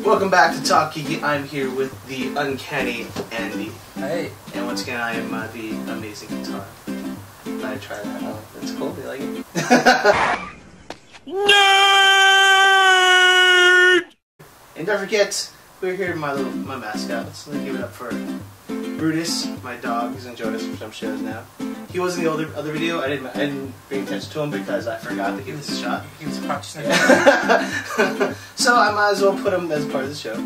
Welcome back to Talk Geeky. I'm here with the uncanny Andy. Hey. And once again, I am the amazing Katar. I tried that. Oh, that's cool. Do you like it? Nerd! And don't forget, we're here with my mascot. Let's give it up for Brutus, my dog, who's enjoyed us for some shows now. He was in the other video. I didn't bring attention to him because I forgot to give this a shot. He was crouching. So I might as well put him as part of the show.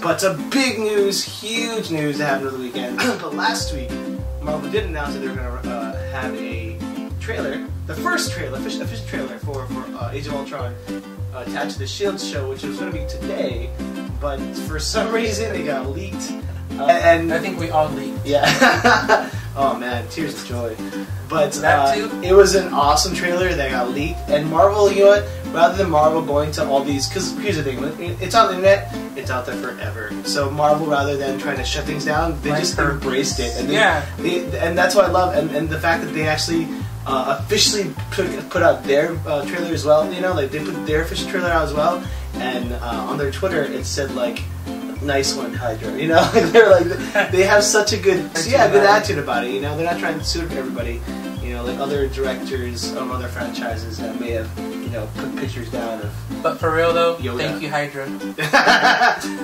But huge news that happened over the weekend. But last week, Marvel did announce that they were going to have a trailer, the first trailer, official trailer for Age of Ultron, attached to the S.H.I.E.L.D. show, which was going to be today. But for some reason, it got leaked. And I think we all leaked. Yeah. Oh man, tears of joy. But that too? It was an awesome trailer that got leaked. And Marvel, you know what? Rather than Marvel going to all these, because here's the thing, it's on the internet, it's out there forever. So Marvel, rather than trying to shut things down, they just embraced it. And and that's what I love. And the fact that they actually officially put out their trailer as well. You know, like they put their official trailer out as well. And on their Twitter, it said like, "Nice one, Hydra." You know, they're like, they have such a good attitude about it. You know, they're not trying to suit everybody. You know, like other directors of other franchises that may have, you know, put pictures down of. But for real though, Yoda. Thank you, Hydra.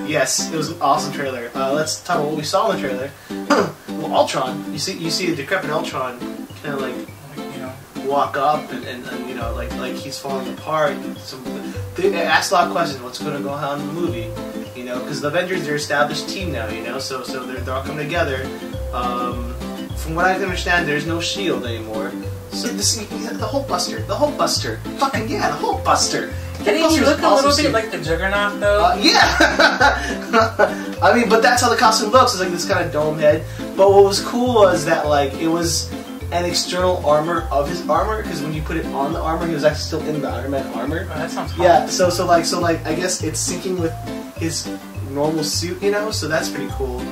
Yes, it was an awesome trailer. Let's talk about what we saw in the trailer. Well, Ultron. You see a decrepit Ultron, kind of like, you know, walk up and you know, like he's falling apart. They asked a lot of questions. What's going to go on in the movie? You know, because the Avengers, they're an established team now, you know, so they're all coming together. From what I can understand, there's no S.H.I.E.L.D. anymore. So the Hulkbuster. Fucking yeah, the Hulkbuster. Didn't he look a little bit like the Juggernaut, though? Yeah! I mean, but that's how the costume looks. It's like this kind of dome head. But what was cool was that, like, it was an external armor of his armor, because when you put it on the armor, he was actually still in the Iron Man armor. Oh, that sounds fun. Yeah, so I guess it's syncing with his normal suit, you know, so that's pretty cool.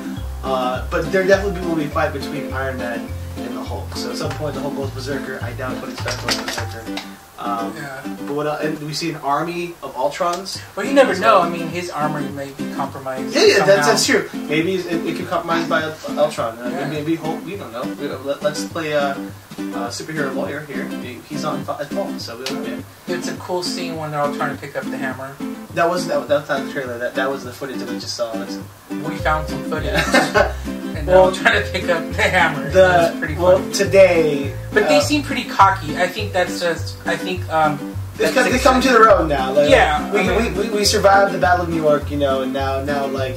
But there definitely will be a fight between Iron Man and the Hulk. So at some point the Hulk goes berserker. I doubt what it's back going berserker. But what else? And we see an army of Ultrons. Well, you never know. I mean, his armor may be compromised. Yeah, that's true. Maybe it could be compromised by Ultron. Maybe Hulk. We don't know. Let's play a superhero lawyer here. He's on at fault, so we don't know. It's a cool scene when they're all trying to pick up the hammer. That was not the trailer. That was the footage that we just saw. We found some footage. Yeah. And they're all trying to pick up the hammer. That's pretty funny. Well, today... But they seem pretty cocky. I think that's just... they come to their own now. Like, yeah. We survived the Battle of New York, you know, and now we're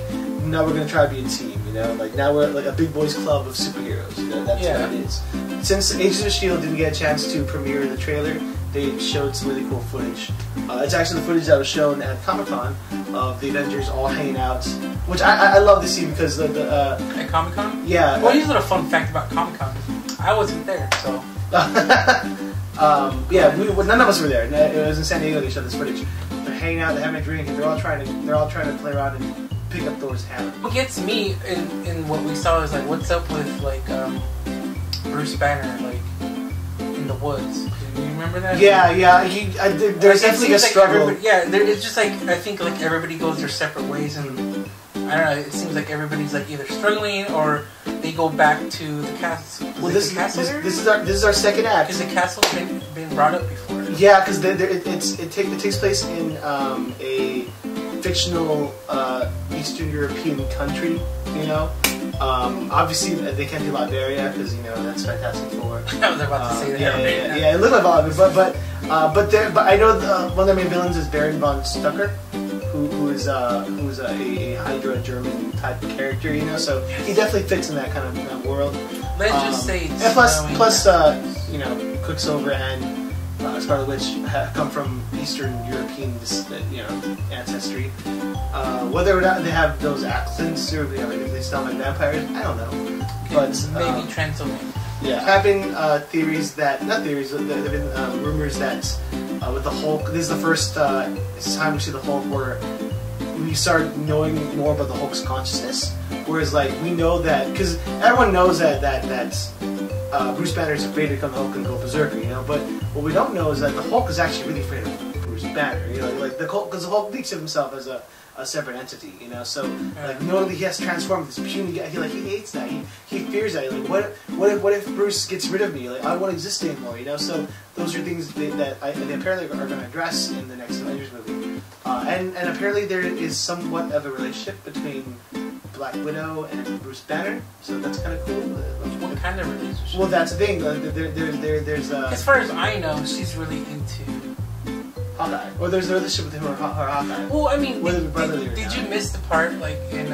going to try to be a team, you know? Like, now we're like a big boys club of superheroes, you know? That's what it is. Since Agents of S.H.I.E.L.D. didn't get a chance to premiere the trailer, they showed some really cool footage. It's actually the footage that was shown at Comic-Con of the Avengers all hanging out, which I love to see because at Comic-Con? Yeah. Well, here's a little fun fact about Comic-Con. I wasn't there, so... yeah, none of us were there. It was in San Diego. They showed this footage. They're hanging out, they're having a drink, and they're all trying to play around and pick up Thor's hammer. What gets me in what we saw is like, what's up with like Bruce Banner like in the woods? Do you remember that? Yeah. There's definitely a struggle. It's just like I think like everybody goes their separate ways, and I don't know. It seems like everybody's like either struggling or they go back to the castle. Well, this is our second act. Because the castle's been brought up before. Yeah, because it takes place in a fictional Eastern European country. You know, obviously they can't do Liberia because you know that's Fantastic Four. I was about to say that. Yeah, it looked like Liberia, but I know one of the main villains is Baron von Stucker. Who is a Hydra German type of character, you know, so he definitely fits in that kind of world. Let's just say it's and plus you know, Quicksilver and Scarlet Witch come from Eastern European, you know, ancestry. Whether or not they have those accents or you know, if they sound like vampires, I don't know. But maybe Transylvania. Yeah, there have been there have been rumors that with the Hulk, this is the first time we see the Hulk where we start knowing more about the Hulk's consciousness. Whereas, like, we know that, because everyone knows that Bruce Banner is afraid to become the Hulk and go berserker, you know, but what we don't know is that the Hulk is actually really afraid of Bruce Bruce Banner. You know, like the Hulk, because the Hulk thinks of himself as a separate entity, you know. So like, knowing that he has to transform this puny guy, he hates that. He fears that. Like, what if Bruce gets rid of me? Like, I won't exist anymore, you know. So those are things they apparently are going to address in the next Avengers movie. And apparently there is somewhat of a relationship between Black Widow and Bruce Banner, so that's kind of cool. What kind of relationship? Well, that's the thing. There's as far as I know, she's really into Hawkeye. Or there's a relationship with him or Hawkeye. Well, I mean, did you miss the part like in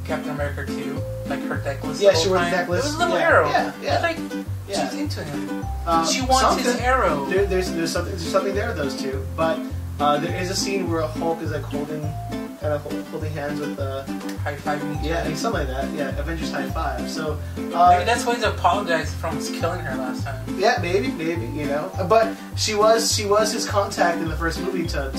Captain America 2, like her necklace? Yeah, she wore the necklace. It was a little arrow. Yeah. Like she's into him. She wants his arrow. There's something there with those two, but there is a scene where Hulk is like holding hands with high five. Yeah, something like that. Yeah, Avengers high five. So maybe that's why he's apologized for almost killing her last time. Yeah, maybe, you know. But she was his contact in the first movie to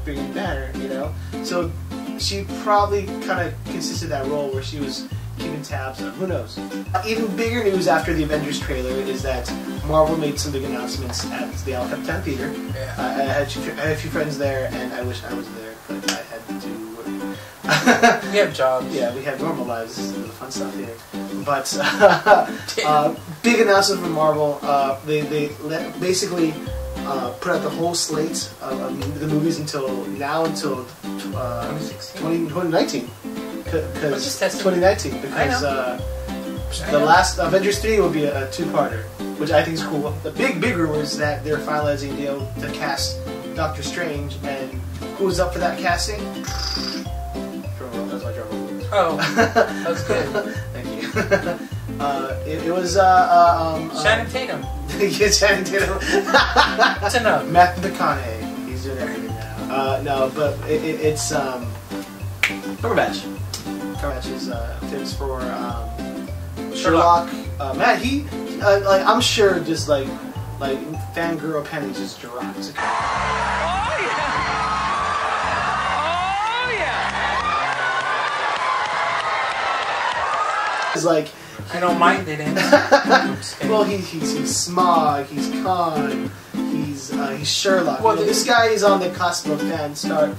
bring in Banner, you know. So she probably kind of consisted that role where she was keeping tabs on. Who knows? Even bigger news after the Avengers trailer is that Marvel made some big announcements at the El Capitan Theater. Yeah. I had a few friends there, and I wish I was there, but I had to work. We have jobs. Yeah, we have normal lives. This is the fun stuff here. But big announcement from Marvel. They basically put out the whole slate of the movies until 2019. Because 2019, because the last Avengers 3 will be a two-parter, which I think is cool. The big rumor is that they're finalizing a deal to cast Doctor Strange, and who's up for that casting? That's my drum roll. Oh, that was good. Thank you. It was Channing Tatum. Yeah, Channing Tatum. That's enough. Matthew McConaughey. He's doing everything now. No, but it's Cumberbatch. Cumberbatch is famous for Sherlock. Man, he like, I'm sure just like fangirl pennies just dropped. Oh yeah! Oh yeah! It's like, I know mine didn't. well, he's smug, he's Khan, he's Sherlock. Well, you know, this guy is on the cusp of fan stardom.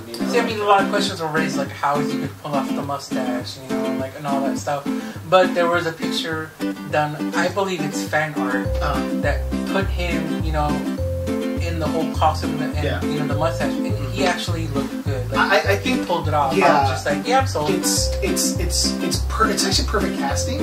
You know? See, I mean, a lot of questions were raised, like how is he going to pull off the mustache, you know, like, and all that stuff. But there was a picture done, I believe it's fan art, that put him, you know, in the whole costume and you know, the mustache, and he actually looked good. Like, I think he pulled it off. Yeah, I was just like, yeah, I'm sold. It's actually perfect casting,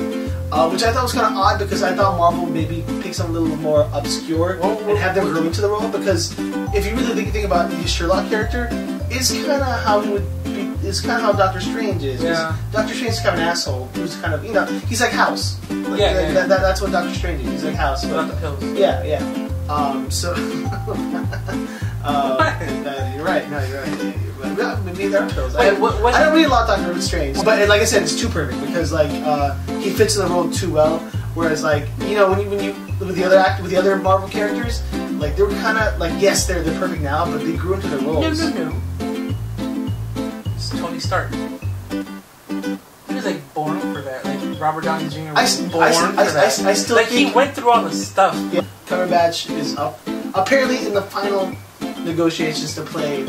which I thought was kind of odd because I thought Marvel maybe pick something a little more obscure and have them grow into the role. Because if you really think about the Sherlock character, it's kind of how he would be. It's kind of how Doctor Strange is. Yeah. Doctor Strange is kind of an asshole who's kind of, you know, he's like House. Like, yeah. That's what Doctor Strange is. He's like House. Without the pills. Yeah. So you're right. No, you're right. Maybe there are pills. I don't read a lot of Doctor Strange, but like I said, it's too perfect because like he fits in the role too well. Whereas like, you know, when you with the other Marvel characters, like they were kind of like, yes, they're perfect now, but they grew into their roles. No. It's Tony Stark. He was like born for that. Like Robert Downey Jr. was born for that. I still like think he went through all the stuff. Yeah, Cumberbatch is up apparently in the final negotiations to play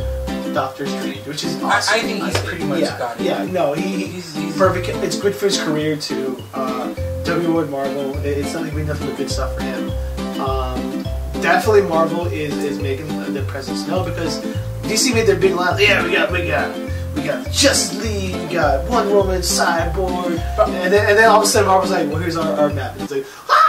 Doctor Strange, which is awesome. I think he's pretty much got it. Yeah, no, he's perfect. It's good for his career too. W. Wood Marvel, it's nothing but good stuff for him. Definitely Marvel is making their presence known because DC made their big line. Yeah, we got Justice League, we got Wonder Woman, Cyborg, and then all of a sudden Marvel's like, well, here's our map. And it's like, ah!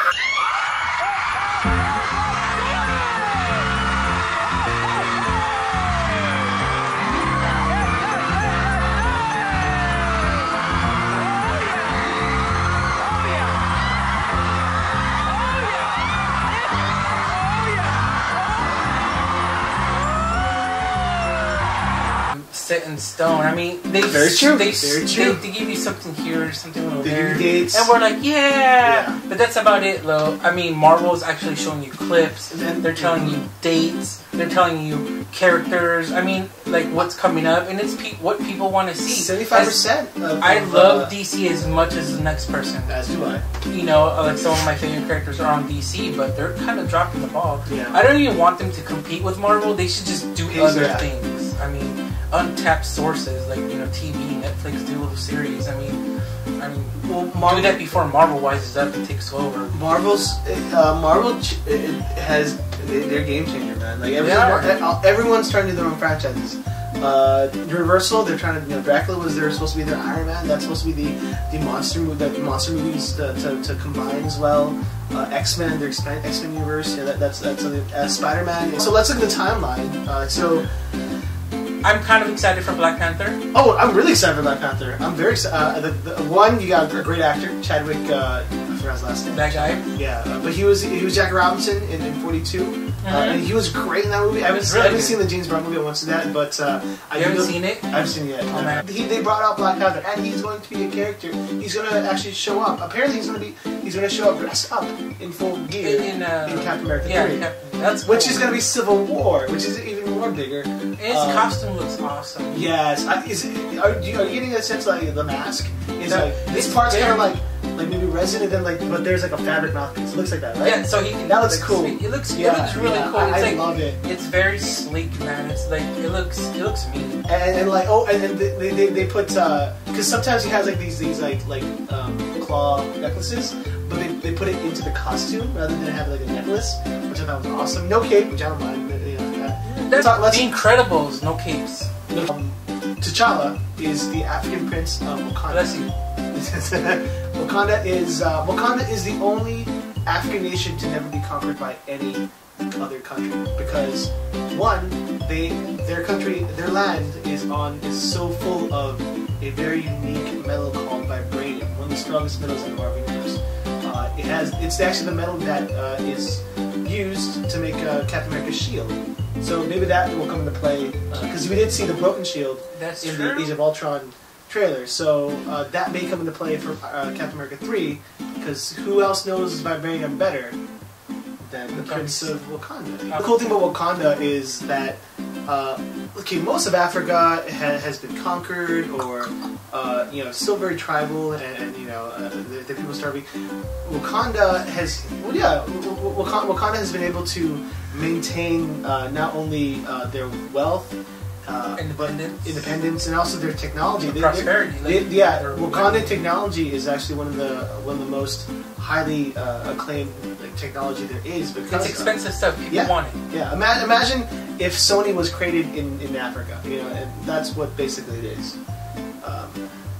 set in stone. I mean, they Very true. They give you something here, something over there, and we're like, yeah. But that's about it, though. I mean, Marvel's actually showing you clips. They're telling you dates. They're telling you characters. I mean, like what's coming up, and it's what people want to see. 75%. I love DC as much as the next person. As do I. You know, like some of my favorite characters are on DC, but they're kind of dropping the ball. Yeah. I don't even want them to compete with Marvel. They should just do other things. I mean, untapped sources like TV, Netflix, do little series. I mean, well, Marvel, do that before Marvel wises up and takes over. Marvel has their game changer, man. Like everyone's trying to do their own franchises. Universal, they're trying to. Dracula was supposed to be their Iron Man. That's supposed to be the monster movies to combine as well. X-Men, their X-Men universe. Yeah, that's something. Spider-Man. So let's look at the timeline. I'm kind of excited for Black Panther. Oh, I'm really excited for Black Panther. I'm very excited. One, you got a great actor, Chadwick. I forgot his last name. That guy. Yeah, but he was Jack Robinson in 42, and he was great in that movie. I haven't seen the James Bond movie. I want to see that, but you haven't seen it? I haven't seen it yet. Oh, man. They brought out Black Panther, and he's going to be a character. He's going to actually show up. Apparently, he's going to show up dressed up in full gear in Captain America 3. That's cool. Which is going to be Civil War, which is even more bigger. His costume looks awesome. Yes. Are you getting a sense like the mask is this part's kind of like maybe resin, and then but there's like a fabric mouthpiece. It looks like that, right? Yeah. So that looks cool. It looks really cool. I love it. It's very sleek, man. It's like it looks mean. And they put because sometimes he has like these claw necklaces, but they put it into the costume rather than have like a necklace, which I thought was awesome. No cape, which I don't mind. The Incredibles, no capes. T'Challa is the African prince of Wakanda. Bless you. Wakanda is the only African nation to never be conquered by any other country, because one, their land is so full of a very unique metal called vibranium, one of the strongest metals in the Marvel universe. It's actually the metal that is used to make Captain America's shield. So maybe that will come into play, because we did see the broken shield in the Age of Ultron trailer. So that may come into play for Captain America 3, because who else knows vibranium better than the Prince of Wakanda? The cool thing about Wakanda is that most of Africa has been conquered, or still very tribal, and the people starving. Wakanda has been able to maintain not only their wealth, independence, and also their technology. Prosperity. Wakanda technology is actually one of the most highly acclaimed technology there is, because it's expensive stuff. People want it. Yeah, imagine if Sony was created in Africa. And that's what basically it is.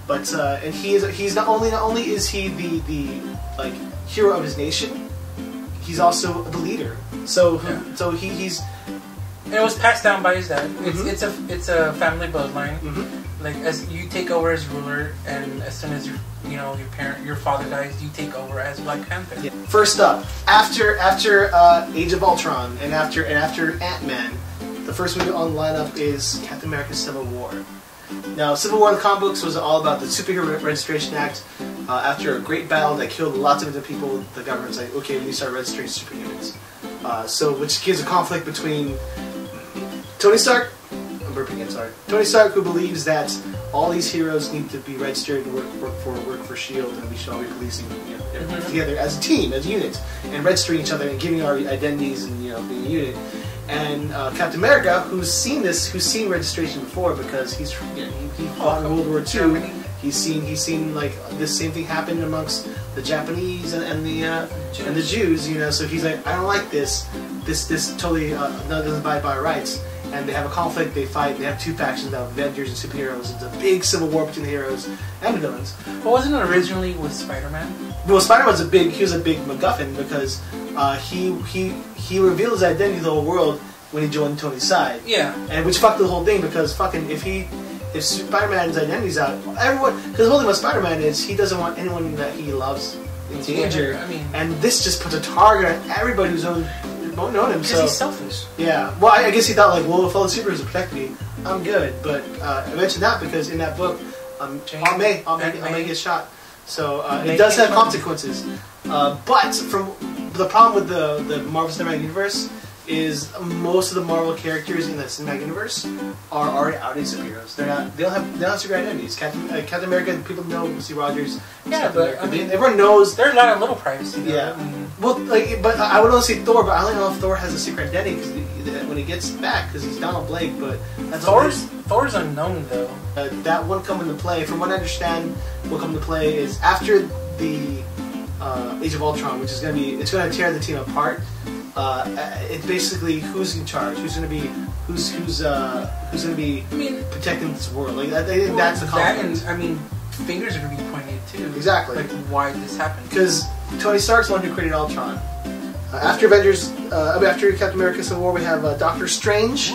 And he's not only is he the hero of his nation, he's also the leader. So he's. And it was passed down by his dad. It's a family bloodline. Like, as you take over as ruler, and as soon as your father dies, you take over as Black Panther. Yeah. First up, after Age of Ultron and after Ant-Man, the first movie on the lineup is Captain America: Civil War. Now, Civil War in the comic books was all about the Superhero Registration Act. After a great battle that killed lots of different people, the government's like, okay, we need to start registering superhumans. Which gives a conflict between Tony Stark, Tony Stark, who believes that all these heroes need to be registered and work for S.H.I.E.L.D., and we should all be policing together as a team, as a unit, and registering each other and giving our identities and being a unit. And Captain America, who's seen registration before, because he fought in World War II. He's seen like this same thing happen amongst the Japanese and the Jews. So he's like, I don't like this. This totally doesn't abide by our rights. And they have a conflict. They fight. They have two factions of Avengers and superheroes. It's a big civil war between the heroes and the villains. But wasn't it originally with Spider-Man? Well, Spider-Man was a big MacGuffin, because he revealed his identity to the whole world when he joined Tony's side. Yeah. And which fucked the whole thing, because if Spider-Man's identity's out, everyone, because the whole thing about Spider-Man is he doesn't want anyone that he loves in danger. And this just puts a target on everybody who's known him. Because he's selfish. Yeah. Well, I guess he thought if all the superheroes protect me, I'm good. But I mentioned that because in that book, I'll make it shot. So it does have consequences. But from the problem with the Marvel Cinematic Universe is most of the Marvel characters in the Cinematic Universe are already outed superheroes. They don't have super identities. Captain America, people know Steve Rogers. Yeah, but I mean, everyone knows. There's a lot of little privacy. Yeah. Well, but I would only say Thor, but I don't know if Thor has a secret identity because when he gets back, because he's Donald Blake. But that's Thor's unknown though. That won't come into play. From what I understand, what come into play is after the Age of Ultron, which is going to tear the team apart. It's basically who's in charge, who's going to be protecting this world. Like I think that's the conflict. I mean, fingers are going to be pointed too. Exactly. Like why this happened? Because Tony Stark's the one who created Ultron. After Avengers, after Captain America: Civil War, we have Doctor Strange.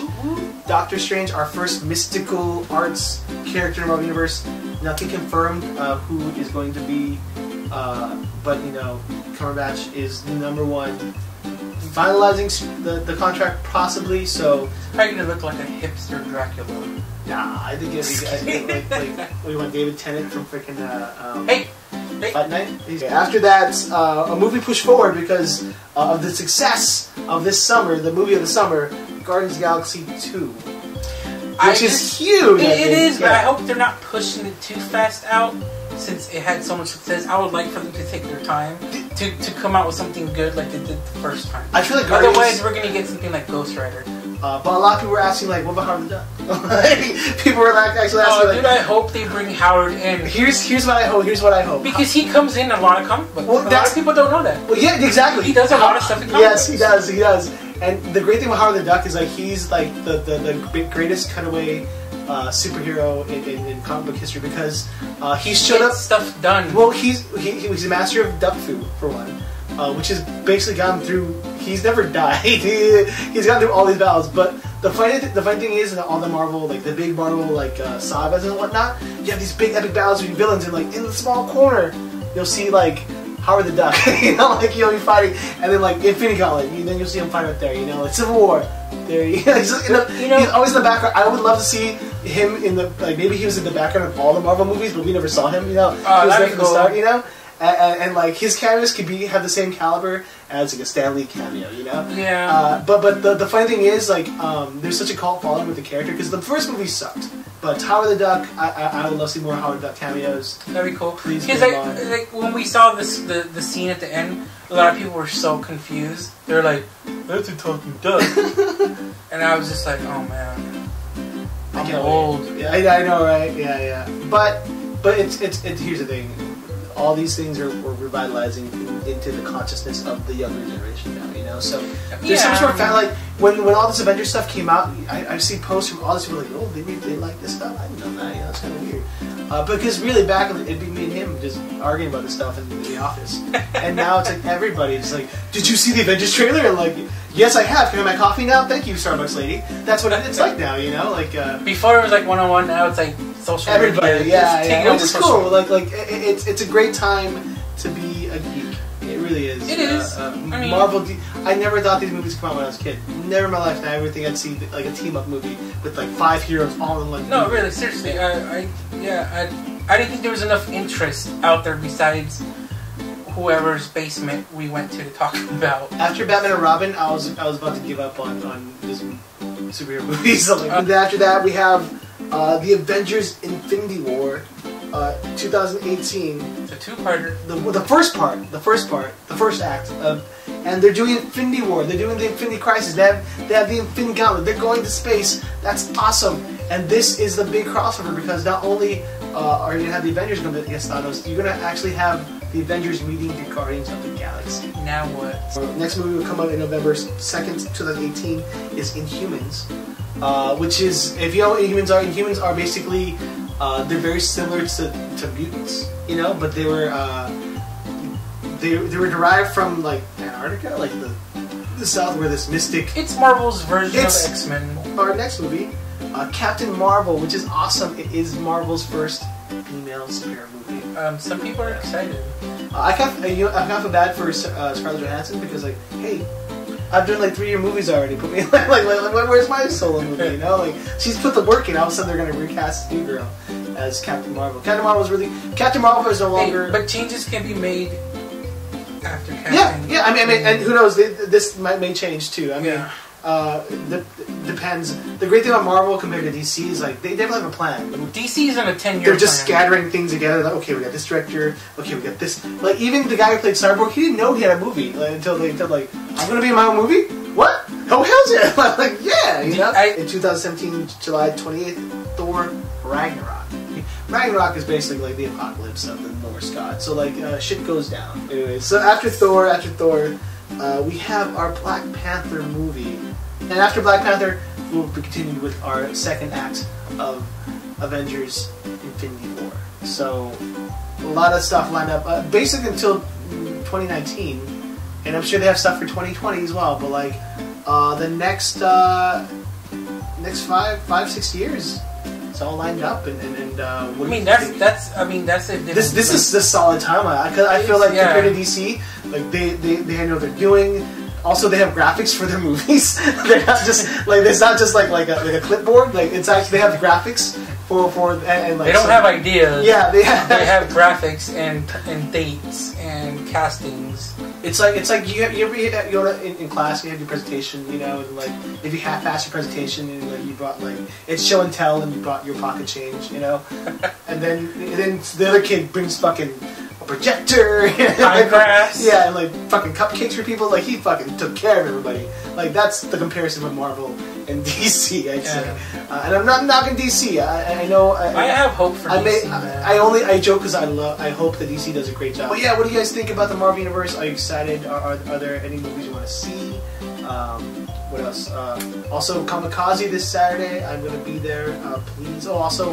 Doctor Strange, our first mystical arts character in the Marvel Universe. Nothing confirmed who is going to be, but Cumberbatch is the #1. Finalizing the contract, possibly. So probably gonna look like a hipster Dracula. Nah, I think like we want David Tennant from freaking Hey. Fight Night. After that, a movie pushed forward because of the success of this summer. The movie of the summer, Guardians of the Galaxy 2, which is huge. It is, but I hope they're not pushing it too fast out. Since it had so much success, I would like for them to take their time to come out with something good like they did the first time. I feel like otherwise we're gonna get something like Ghost Rider. But a lot of people were asking, like, what about Howard the Duck? People were like, actually asking, like, dude, I hope they bring Howard in. Here's what I hope. Here's what I hope. Because he comes in a lot of comic books. Well, a lot of people don't know that. Well, yeah, exactly. He does a lot of stuff in comic Yes, books. he does. He does. And the great thing about Howard the Duck is, like, he's like the greatest cutaway superhero in comic book history because he showed up stuff done. Well, he's a master of duck food for one, which has basically gotten through. He's never died. He's gotten through all these battles. But the funny thing is, in all the Marvel, like the big Marvel, like sagas and whatnot, you have these big epic battles with villains, and like in the small corner, you'll see like Howard the Duck. Like he'll be fighting, and then like Infinity Gauntlet, and then you'll see him fight up there. Like Civil War. There, he's always in the background. I would love to see him in the maybe he was in the background of all the Marvel movies, but we never saw him. He was there from the start. And like his cameos could have the same caliber as like a Stan Lee cameo. Yeah. But the funny thing is like there's such a cult following with the character because the first movie sucked. But Howard the Duck, I would love to see more Howard the Duck cameos. That'd be cool. Please. Because like when we saw the scene at the end, a lot of people were so confused. They were like, "That's a talking duck," and I was just like, "Oh man, I'm old." Yeah, I know, right? Yeah. But it's here's the thing. All these things are revitalizing into the consciousness of the younger generation now, So there's so much more fan. Like when all this Avengers stuff came out, I see posts from all these people like, "Oh, they like this stuff." I didn't know that. It's kind of weird. Because really, back it'd be me and him just arguing about this stuff in the office, and now it's like everybody's like, "Did you see the Avengers trailer?" And like, "Yes, I have. Can I have my coffee now? Thank you, Starbucks lady." That's what it's like now, Like before it was like one-on-one. Now it's like social. Everybody, media. Yeah. Which is cool. Like it's a great time to be a geek. It really is. It is. Marvel. I never thought these movies would come out when I was a kid. Never in my life did I ever think I'd see like a team up movie with like 5 heroes all in one. No, movie. really, seriously. I didn't think there was enough interest out there besides whoever's basement we went to talk about. After Batman and Robin, I was about to give up on just superhero movies. After that, we have the Avengers: Infinity War. 2018. It's a two-parter. The first act, and they're doing Infinity War. They're doing the Infinity Crisis. They have the Infinity Gauntlet. They're going to space. That's awesome. And this is the big crossover because not only are you gonna have the Avengers going against Thanos, you're gonna actually have the Avengers meeting the Guardians of the Galaxy. Now what? Next movie will come out in November 2nd, 2018. Is Inhumans, which is if you know what Inhumans are basically. They're very similar to mutants, but they were derived from like Antarctica, like the South, where this mystic. It's Marvel's version of X-Men. Our next movie, Captain Marvel, which is awesome. It is Marvel's first female superhero movie. Some people are excited. I kind of feel bad for Scarlett Johansson because like, hey. I've done like 3-year movies already. Put me like where's my solo movie? You know, like she's put the work in. All of a sudden they're gonna recast New Girl as Captain Marvel. Captain Marvel is no longer. But changes can be made after casting. Yeah. I mean, and who knows? This may change too. I mean, depends. The great thing about Marvel compared to DC is like they definitely have a plan. DC is in a 10-year. They're just scattering things together. Like, okay, we got this director. Okay, we got this. Like even the guy who played Cyborg, he didn't know he had a movie until like I'm gonna be in my own movie. What? Oh hell's yeah! Like yeah, you know. In 2017, July 28th, Thor Ragnarok. Ragnarok is basically like the apocalypse of the Norse god. So like shit goes down. Anyway, so after Thor, we have our Black Panther movie, and after Black Panther, we'll be continuing with our second act of Avengers: Infinity War. So a lot of stuff lined up, basically until 2019, and I'm sure they have stuff for 2020 as well. But like the next 5-6 years. It's all lined up, and what that's it. This is the solid timeline. I feel like compared to DC, like they know what they're doing. Also, they have graphics for their movies. They're not just like it's not just like a clipboard. Like it's actually they have graphics for and like they don't have ideas. Yeah, they have graphics and dates and castings. It's like you in class, you have your presentation, you know, and like if you half-ass your presentation and like you brought like it's show and tell and you brought your pocket change, you know, and then the other kid brings fucking a projector, yeah, and like fucking cupcakes for people. Like he fucking took care of everybody. Like that's the comparison with Marvel and DC, I'd say. And I'm not knocking DC. I know. I have hope for DC. I joke because I hope that DC does a great job. But yeah, what do you guys think about the Marvel Universe? Are you excited? Are there any movies you want to see? What else? Also, Kamikaze this Saturday. I'm going to be there. Please. Oh, also,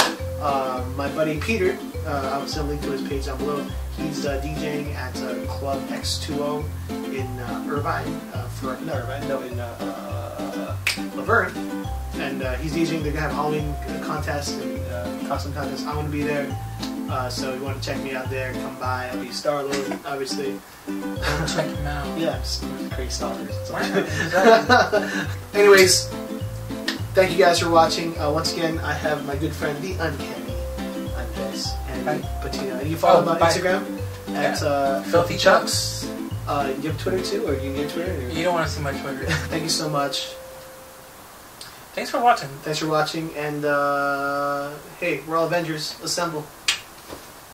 my buddy Peter. I'll send a link to his page down below. He's DJing at Club X20 in Irvine. Laverne. And he's DJing. They're going to have Halloween contests and costume contests. I'm going to be there. So if you want to check me out there, come by. I'll be Star-Lord, obviously. Check him out. Yeah, just great stalkers. Anyways, thank you guys for watching. Once again, I have my good friend, the Uncanny Andres and Patino. And you follow him on Instagram at Filthy Chucks. You have Twitter too, or you can get Twitter? Or? You don't want to see my Twitter. Thank you so much. Thanks for watching. Thanks for watching, and hey, we're all Avengers. Assemble.